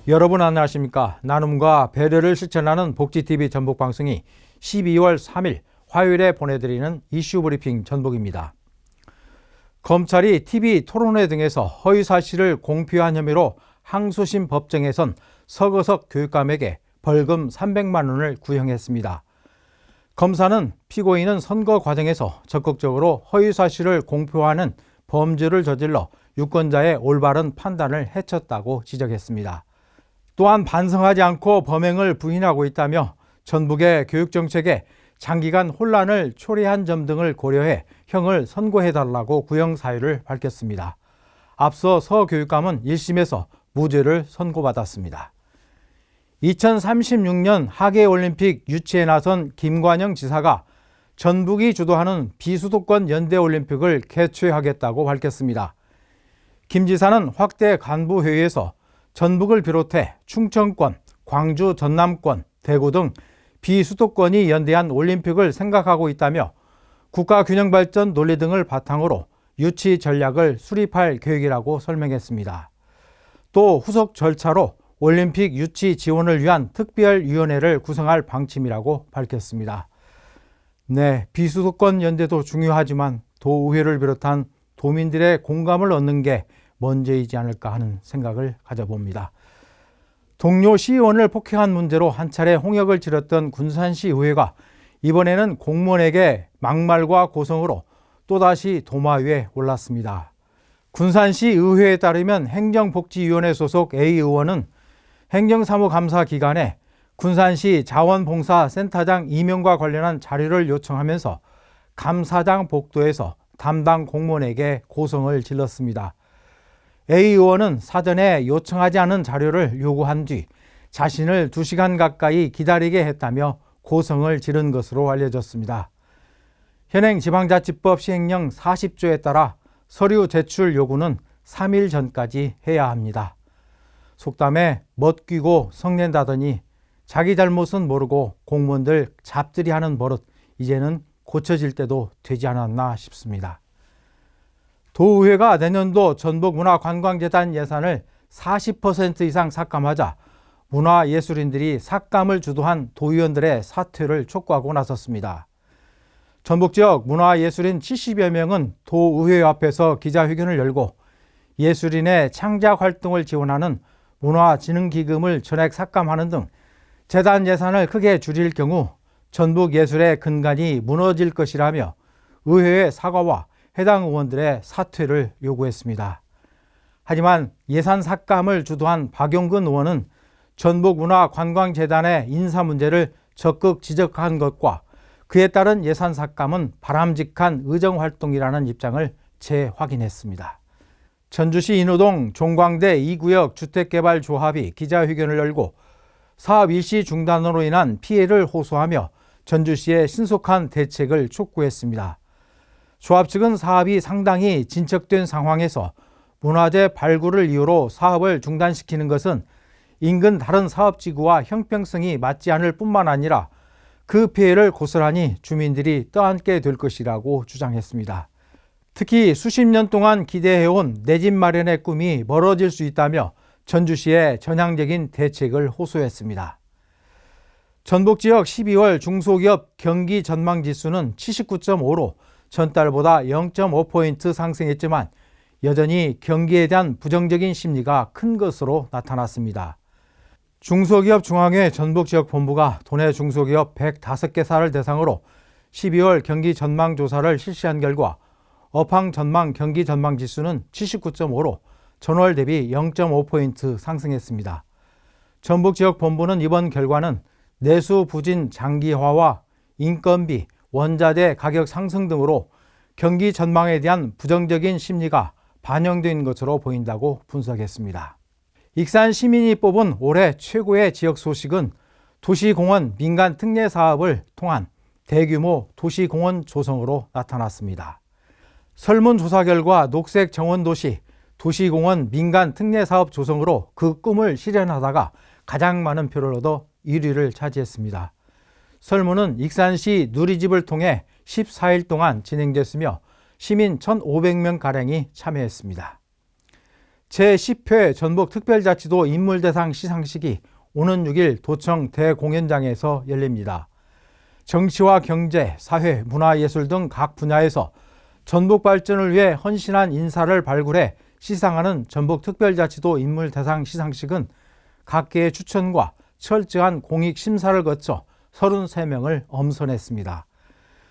여러분 안녕하십니까? 나눔과 배려를 실천하는 복지TV 전북방송이 12월 3일 화요일에 보내드리는 이슈 브리핑 전북입니다. 검찰이 TV 토론회 등에서 허위사실을 공표한 혐의로 항소심 법정에선 서거석 교육감에게 벌금 300만 원을 구형했습니다. 검사는 피고인은 선거 과정에서 적극적으로 허위사실을 공표하는 범죄를 저질러 유권자의 올바른 판단을 해쳤다고 지적했습니다. 또한 반성하지 않고 범행을 부인하고 있다며 전북의 교육정책에 장기간 혼란을 초래한 점 등을 고려해 형을 선고해달라고 구형 사유를 밝혔습니다. 앞서 서 교육감은 1심에서 무죄를 선고받았습니다. 2036년 하계올림픽 유치에 나선 김관영 지사가 전북이 주도하는 비수도권 연대올림픽을 개최하겠다고 밝혔습니다. 김 지사는 확대 간부회의에서 전북을 비롯해 충청권, 광주, 전남권, 대구 등 비수도권이 연대한 올림픽을 생각하고 있다며 국가균형발전 논리 등을 바탕으로 유치 전략을 수립할 계획이라고 설명했습니다. 또 후속 절차로 올림픽 유치 지원을 위한 특별위원회를 구성할 방침이라고 밝혔습니다. 네, 비수도권 연대도 중요하지만 도의회를 비롯한 도민들의 공감을 얻는 게 먼저이지 않을까 하는 생각을 가져봅니다. 동료 시의원을 폭행한 문제로 한 차례 홍역을 치렀던 군산시 의회가 이번에는 공무원에게 막말과 고성으로 또다시 도마 위에 올랐습니다. 군산시 의회에 따르면 행정복지위원회 소속 A 의원은 행정사무감사 기간에 군산시 자원봉사센터장 임명과 관련한 자료를 요청하면서 감사장 복도에서 담당 공무원에게 고성을 질렀습니다. A 의원은 사전에 요청하지 않은 자료를 요구한 뒤 자신을 2시간 가까이 기다리게 했다며 고성을 지른 것으로 알려졌습니다. 현행 지방자치법 시행령 40조에 따라 서류 제출 요구는 3일 전까지 해야 합니다. 속담에 멋귀고 성낸다더니 자기 잘못은 모르고 공무원들 잡들이 하는 버릇 이제는 고쳐질 때도 되지 않았나 싶습니다. 도의회가 내년도 전북문화관광재단 예산을 40% 이상 삭감하자 문화예술인들이 삭감을 주도한 도의원들의 사퇴를 촉구하고 나섰습니다. 전북 지역 문화예술인 70여 명은 도의회 앞에서 기자회견을 열고 예술인의 창작 활동을 지원하는 문화진흥기금을 전액 삭감하는 등 재단 예산을 크게 줄일 경우 전북 예술의 근간이 무너질 것이라며 의회의 사과와 해당 의원들의 사퇴를 요구했습니다. 하지만 예산 삭감을 주도한 박용근 의원은 전북문화관광재단의 인사 문제를 적극 지적한 것과 그에 따른 예산 삭감은 바람직한 의정활동이라는 입장을 재확인했습니다. 전주시 인호동 종광대 2구역 주택개발조합이 기자회견을 열고 사업 일시 중단으로 인한 피해를 호소하며 전주시의 신속한 대책을 촉구했습니다. 조합 측은 사업이 상당히 진척된 상황에서 문화재 발굴을 이유로 사업을 중단시키는 것은 인근 다른 사업지구와 형평성이 맞지 않을 뿐만 아니라 그 피해를 고스란히 주민들이 떠안게 될 것이라고 주장했습니다. 특히 수십 년 동안 기대해온 내 집 마련의 꿈이 멀어질 수 있다며 전주시의 전향적인 대책을 호소했습니다. 전북 지역 12월 중소기업 경기 전망 지수는 79.5로 전달보다 0.5포인트 상승했지만 여전히 경기에 대한 부정적인 심리가 큰 것으로 나타났습니다. 중소기업 중앙회 전북지역본부가 도내 중소기업 105개사를 대상으로 12월 경기 전망 조사를 실시한 결과 업황 전망 경기 전망 지수는 79.5로 전월 대비 0.5포인트 상승했습니다. 전북지역본부는 이번 결과는 내수 부진 장기화와 인건비, 원자재 가격 상승 등으로 경기 전망에 대한 부정적인 심리가 반영된 것으로 보인다고 분석했습니다. 익산 시민이 뽑은 올해 최고의 지역 소식은 도시공원 민간 특례 사업을 통한 대규모 도시공원 조성으로 나타났습니다. 설문조사 결과 녹색 정원도시, 도시공원 민간 특례 사업 조성으로 그 꿈을 실현하다가 가장 많은 표를 얻어 1위를 차지했습니다. 설문은 익산시 누리집을 통해 14일 동안 진행됐으며 시민 1,500명가량이 참여했습니다. 제10회 전북특별자치도 인물대상 시상식이 오는 6일 도청 대공연장에서 열립니다. 정치와 경제, 사회, 문화예술 등 각 분야에서 전북 발전을 위해 헌신한 인사를 발굴해 시상하는 전북특별자치도 인물대상 시상식은 각계의 추천과 철저한 공익 심사를 거쳐 33명을 엄선했습니다.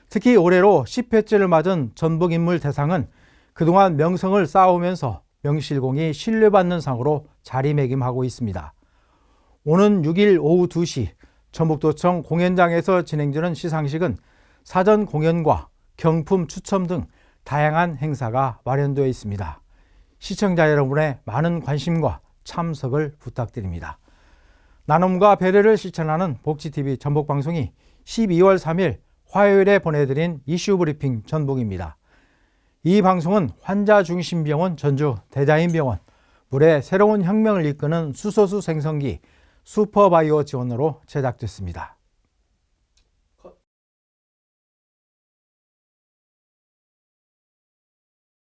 특히 올해로 10회째를 맞은 전북인물대상은 그동안 명성을 쌓아오면서 명실공히 신뢰받는 상으로 자리매김하고 있습니다. 오는 6일 오후 2시 전북도청 공연장에서 진행되는 시상식은 사전 공연과 경품 추첨 등 다양한 행사가 마련되어 있습니다. 시청자 여러분의 많은 관심과 참석을 부탁드립니다. 나눔과 배려를 실천하는 복지TV 전북방송이 12월 3일 화요일에 보내드린 이슈브리핑 전북입니다. 이 방송은 환자중심병원 전주 대자인병원, 물의 새로운 혁명을 이끄는 수소수 생성기 슈퍼바이오 지원으로 제작됐습니다.